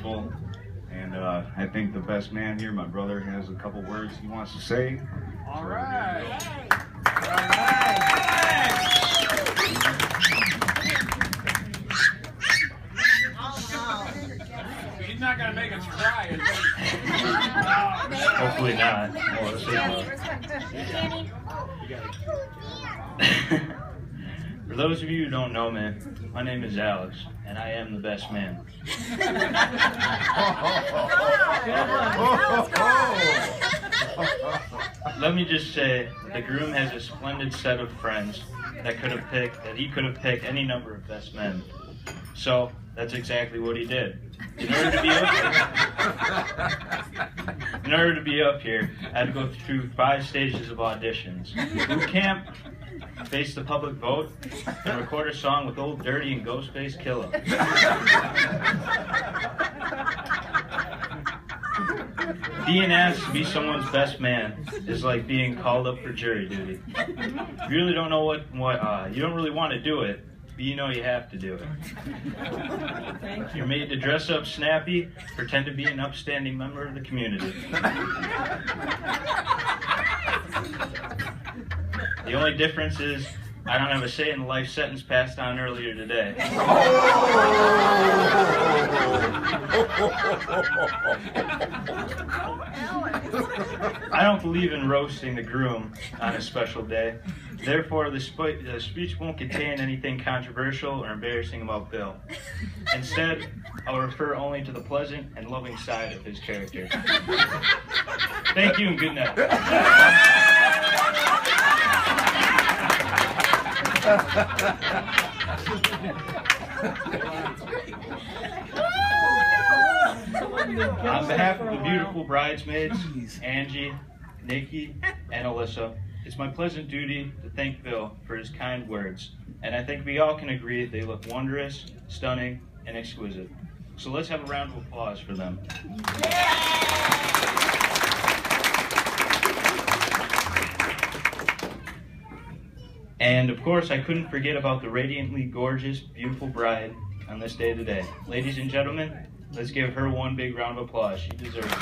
beautiful. And I think the best man here, my brother, has a couple words he wants to say. All right. He's not going to make us cry. Hopefully not. Oh, for those of you who don't know me, my name is Alex, and I am the best man. Let me just say that the groom has a splendid set of friends that he could have picked any number of best men. So that's exactly what he did. In order to be up here, I had to go through 5 stages of auditions: boot camp, face the public vote, and record a song with Old Dirty and Ghostface Killah. Being asked to be someone's best man is like being called up for jury duty. You really don't know you don't really want to do it, but you know you have to do it. You're made to dress up snappy, pretend to be an upstanding member of the community. The only difference is I don't have a say in the life sentence passed on earlier today. I don't believe in roasting the groom on a special day. Therefore, the speech won't contain anything controversial or embarrassing about Bill. Instead, I'll refer only to the pleasant and loving side of his character. Thank you and good night. On behalf of the beautiful bridesmaids, Angie, Nikki, and Alyssa, it's my pleasant duty to thank Bill for his kind words, and I think we all can agree they look wondrous, stunning, and exquisite. So let's have a round of applause for them. And of course, I couldn't forget about the radiantly gorgeous, beautiful bride on this day today. Ladies and gentlemen, let's give her one big round of applause. She deserves it.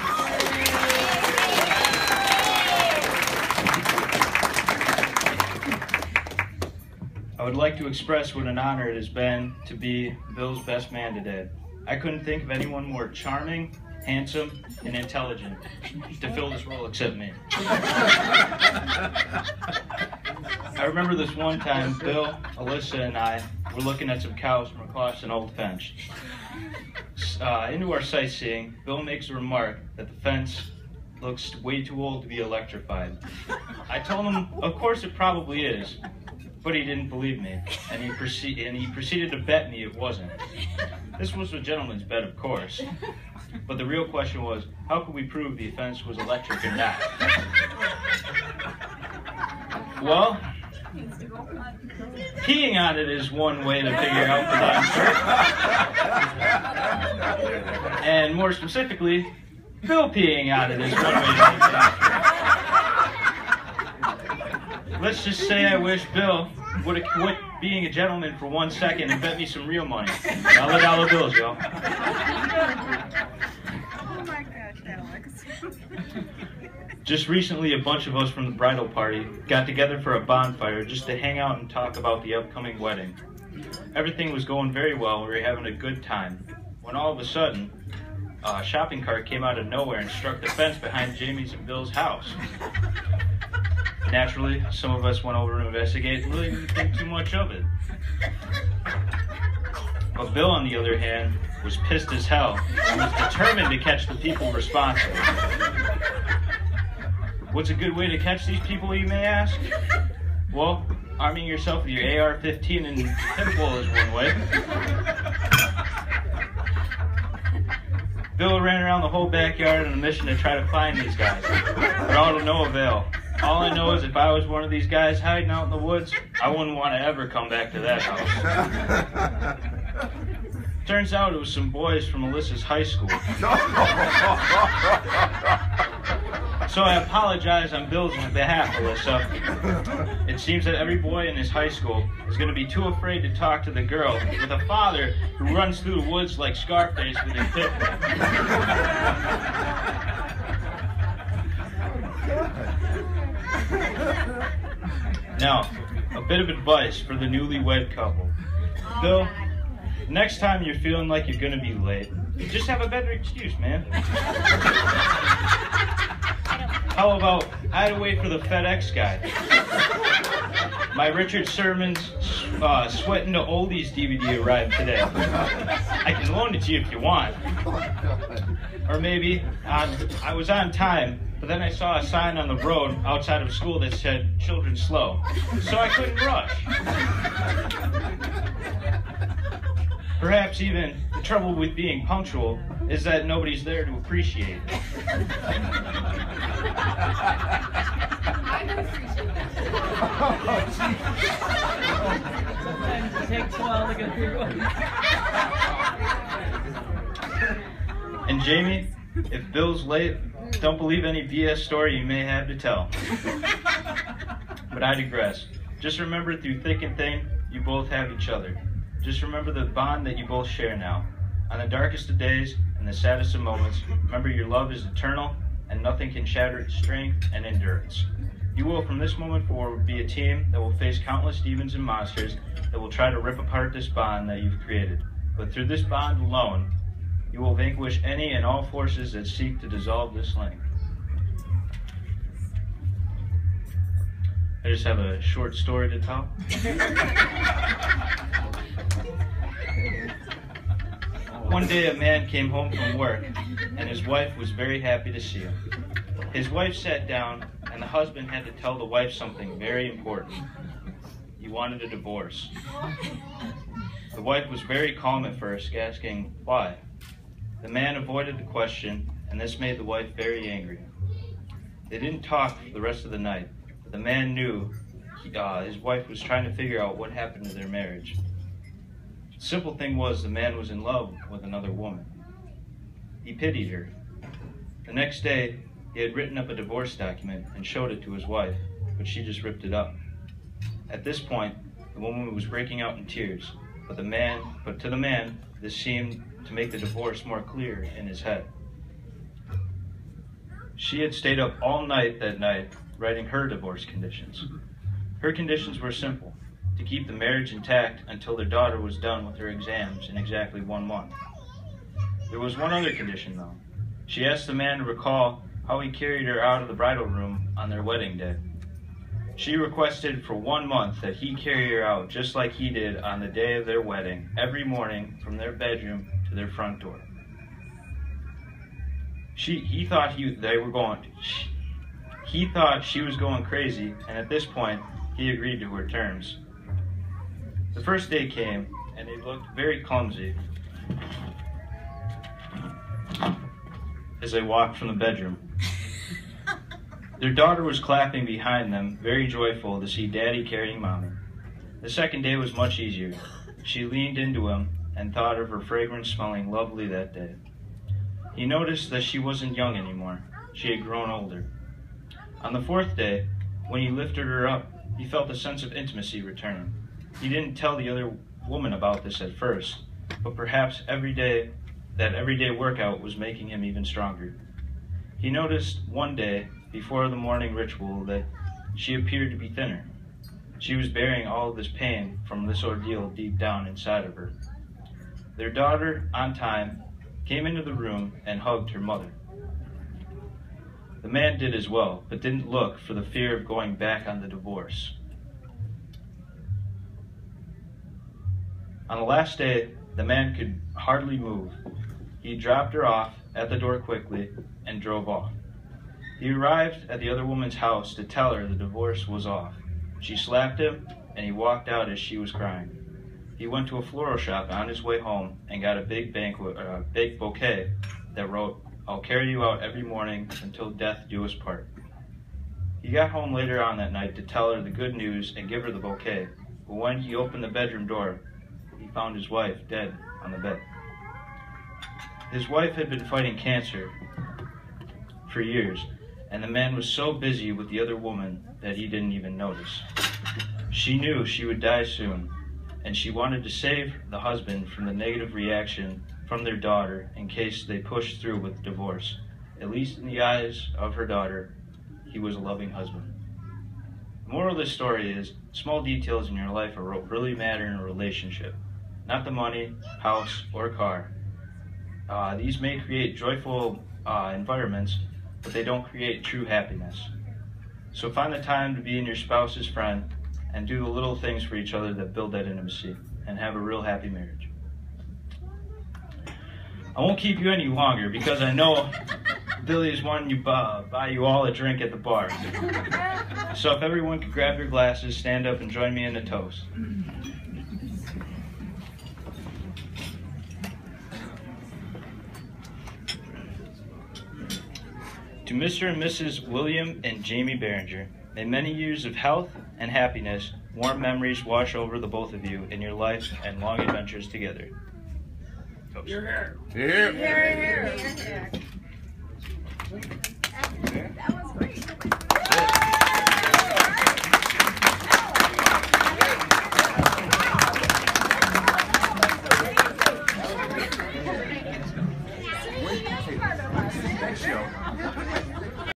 I would like to express what an honor it has been to be Bill's best man today. I couldn't think of anyone more charming, handsome, and intelligent to fill this role except me. I remember this one time, Bill, Alyssa, and I were looking at some cows from across an old fence. Into our sightseeing, Bill makes a remark that the fence looks way too old to be electrified. I told him, of course it probably is, but he didn't believe me, and he proceeded to bet me it wasn't. This was a gentleman's bet, of course, but the real question was, how could we prove the fence was electric or not? Well, peeing on it is one way to figure out the answer. And more specifically, Bill peeing on it is one way to figure it out. Let's just say I wish Bill would have quit being a gentleman for 1 second and bet me some real money. $1 bills, yo. Oh my gosh, Alex. Just recently, a bunch of us from the bridal party got together for a bonfire just to hang out and talk about the upcoming wedding. Everything was going very well, we were having a good time, when all of a sudden, a shopping cart came out of nowhere and struck the fence behind Jamie's and Bill's house. Naturally, some of us went over to investigate and really didn't think too much of it. But Bill, on the other hand, was pissed as hell and was determined to catch the people responsible. What's a good way to catch these people, you may ask? Well, arming yourself with your AR-15 and pinball is one way. Bill ran around the whole backyard on a mission to try to find these guys, but all to no avail. All I know is if I was one of these guys hiding out in the woods, I wouldn't want to ever come back to that house. Turns out it was some boys from Alyssa's high school. So I apologize on Bill's behalf, Alyssa. It seems that every boy in his high school is going to be too afraid to talk to the girl with a father who runs through the woods like Scarface with his pit bull. Now, a bit of advice for the newlywed couple. Bill, next time you're feeling like you're going to be late, just have a better excuse, man. How about, I had to wait for the FedEx guy. My Richard Sermon's Sweating to Oldies DVD arrived today. I can loan it to you if you want. Or maybe, I was on time, but then I saw a sign on the road outside of school that said, children slow. So I couldn't rush. Perhaps even the trouble with being punctual is that nobody's there to appreciate it. I can appreciate that. Sometimes it takes a while to get through. And Jamie, if Bill's late, don't believe any BS story you may have to tell. But I digress. Just remember, through thick and thin, you both have each other. Just remember the bond that you both share now. On the darkest of days and the saddest of moments, remember your love is eternal and nothing can shatter its strength and endurance. You will, from this moment forward, be a team that will face countless demons and monsters that will try to rip apart this bond that you've created. But through this bond alone, you will vanquish any and all forces that seek to dissolve this link. I just have a short story to tell. One day a man came home from work, and his wife was very happy to see him. His wife sat down, and the husband had to tell the wife something very important. He wanted a divorce. The wife was very calm at first, asking why. The man avoided the question, and this made the wife very angry. They didn't talk for the rest of the night, but the man knew his wife was trying to figure out what happened to their marriage. The simple thing was the man was in love with another woman. He pitied her. The next day, he had written up a divorce document and showed it to his wife, but she just ripped it up. At this point, the woman was breaking out in tears, but to the man, this seemed to make the divorce more clear in his head. She had stayed up all night that night writing her divorce conditions. Her conditions were simple: to keep the marriage intact until their daughter was done with her exams in exactly 1 month. There was one other condition, though. She asked the man to recall how he carried her out of the bridal room on their wedding day. She requested for 1 month that he carry her out just like he did on the day of their wedding, every morning from their bedroom to their front door. He thought she was going crazy, and at this point, he agreed to her terms. The first day came, and they looked very clumsy as they walked from the bedroom. Their daughter was clapping behind them, very joyful to see Daddy carrying Mommy. The second day was much easier. She leaned into him and thought of her fragrance smelling lovely that day. He noticed that she wasn't young anymore. She had grown older. On the fourth day, when he lifted her up, he felt a sense of intimacy returning. He didn't tell the other woman about this at first, but perhaps that everyday workout was making him even stronger. He noticed one day, before the morning ritual, that she appeared to be thinner. She was bearing all of this pain from this ordeal deep down inside of her. Their daughter, on time, came into the room and hugged her mother. The man did as well, but didn't look for the fear of going back on the divorce. On the last day, the man could hardly move. He dropped her off at the door quickly and drove off. He arrived at the other woman's house to tell her the divorce was off. She slapped him, and he walked out as she was crying. He went to a floral shop on his way home and got a big bouquet that wrote, "I'll carry you out every morning until death do us part." He got home later on that night to tell her the good news and give her the bouquet, but when he opened the bedroom door, he found his wife dead on the bed. His wife had been fighting cancer for years, and the man was so busy with the other woman that he didn't even notice. She knew she would die soon, and she wanted to save the husband from the negative reaction from their daughter in case they pushed through with divorce. At least in the eyes of her daughter, he was a loving husband. The moral of this story is small details in your life are what really matter in a relationship, not the money, house, or car. These may create joyful environments, but they don't create true happiness. So find the time to be in your spouse's friend and do the little things for each other that build that intimacy and have a real happy marriage. I won't keep you any longer because I know Billy is wanting to buy you all a drink at the bar. So if everyone could grab your glasses, stand up, and join me in a toast. To Mr. and Mrs. William and Jamie Behringer, may many years of health and happiness, warm memories wash over the both of you in your life and long adventures together. Toast. You're here. Here.